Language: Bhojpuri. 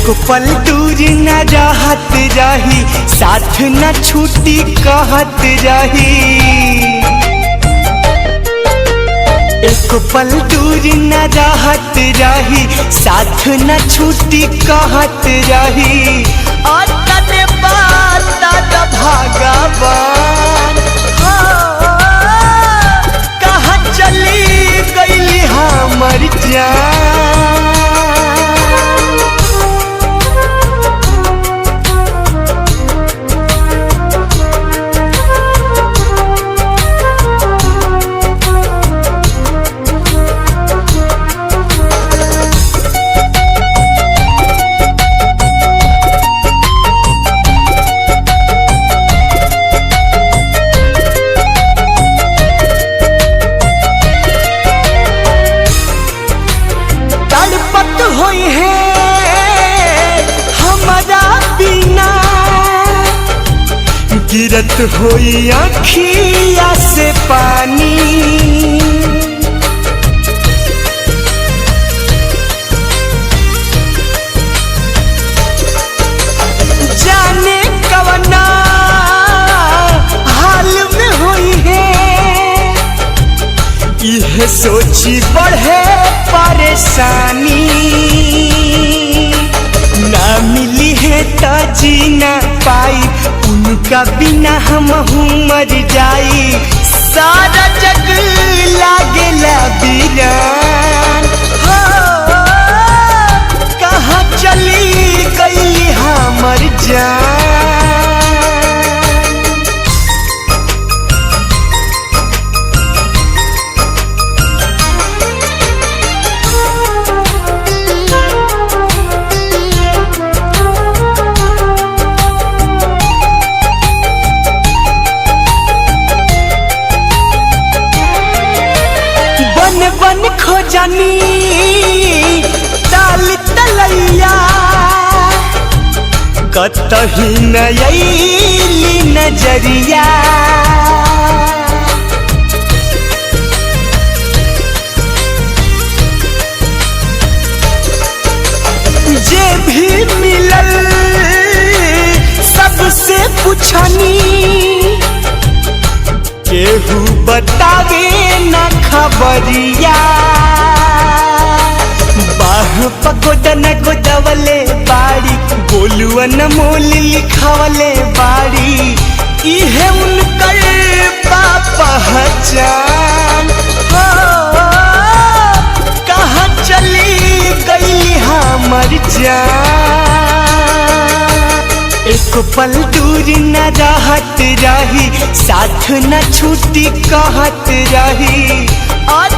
एक पल दूर न रहत रही, साथ न छूटी कहत रही। एक पल दूर न रहत रही, साथ न छूटी कहत रही। और तने बात भगवान कहाँ चली गई हमर जान। होई है हमारा बिना, गिरत होई आँखिया से पानी। जाने कवना हाल में होई है, यह सोची बढ़े परेशानी। ना मिली है तो जी ना पाई, उनका बिना हम मर जाई। सारा जग लागेला वीरान, हो कहाँ चली गई हमर जान। बन खोजनी ताल तलैया, कतही नयली नजरिया। जे भी मिलल सबसे पूछनी, केहू बतावे न खबरिया। बाह पगोद न गोदवले बाड़ी, बोलुआ न मोल लिखवले बाड़ी। इहे उनकर पहचान, हो कहाँ चली गई हमर जान। एक पल दूर न रहत रही, साथ न छूटी कहत रही। और